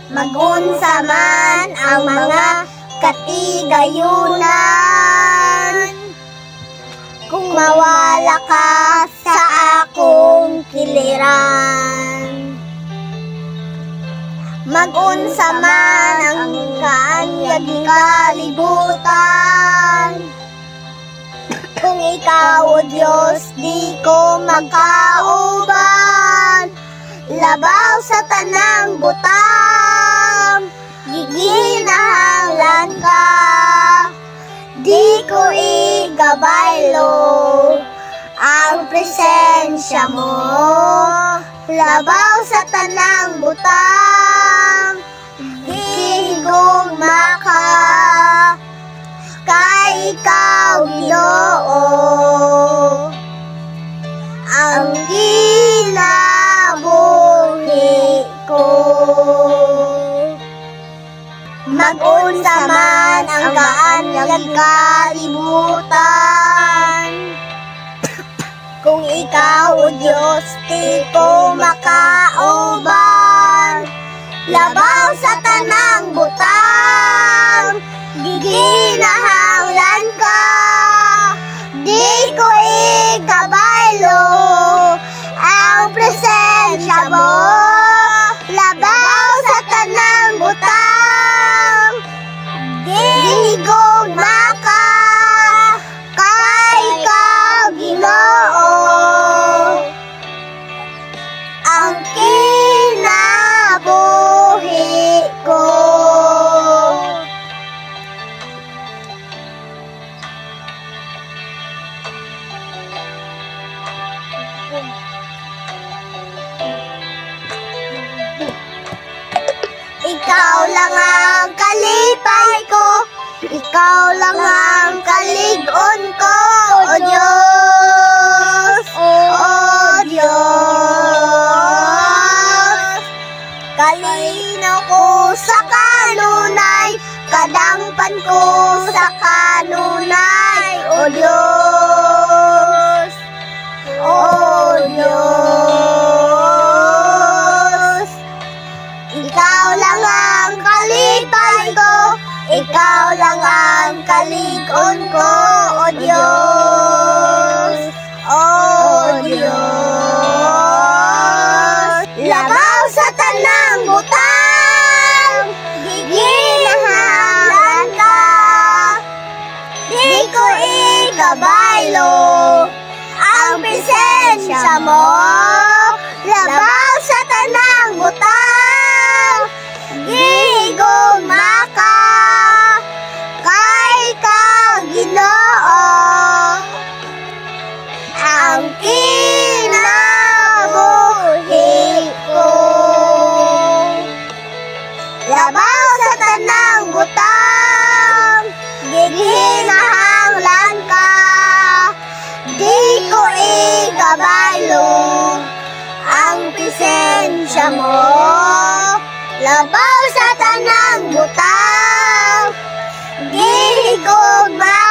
magunsa man ang mga katigayunan. Kung mawala ka sa akong kiliran, magunsa man ang kaanyaging kalibutan. Kung ikaw, O Diyos, di ko makauban, labaw sa tanang butang, giginahanglan ka, di ko igabaylo ang presensya mo. Labaw sa tanang butang, gihigugma ka, kay ikaw, Ginoo, ang kinabuhi ko. Magunsa man ang kaanyang kalibutan, kung ikaw, O Diyos, di ko makauban, labaw sa tanang butang, giginahanglan ka, di ko ikabaylo ang presensya mo. Labaw sa tanang butang, gihigugma ka, kay ikaw, Ginoo, ang kinabuhi ko. Ikaw lang ang kalipay ko, ikaw lang ang kalig-on ko, O Diyos, O Diyos. Kalinaw ko sa kanunay, kadangpan ko sa kanunay, O Diyos, O Diyos. Ikaw lang ang kalipay ko, ikaw lang ang kalig-on ko, O Diyos, O Diyos. Labaw sa tanang butang, giginahanglan ka, di ko ikabaylo ang presensya mo. Labaw sa tanang butang, gihigugma ka, kay ikaw, Ginoo, ang kinabuhi ko. Labaw sa tanang butang, giginahanglan ka, di ko ikabaylo ang presensya mo. Labaw sa tanang butang, gihigugma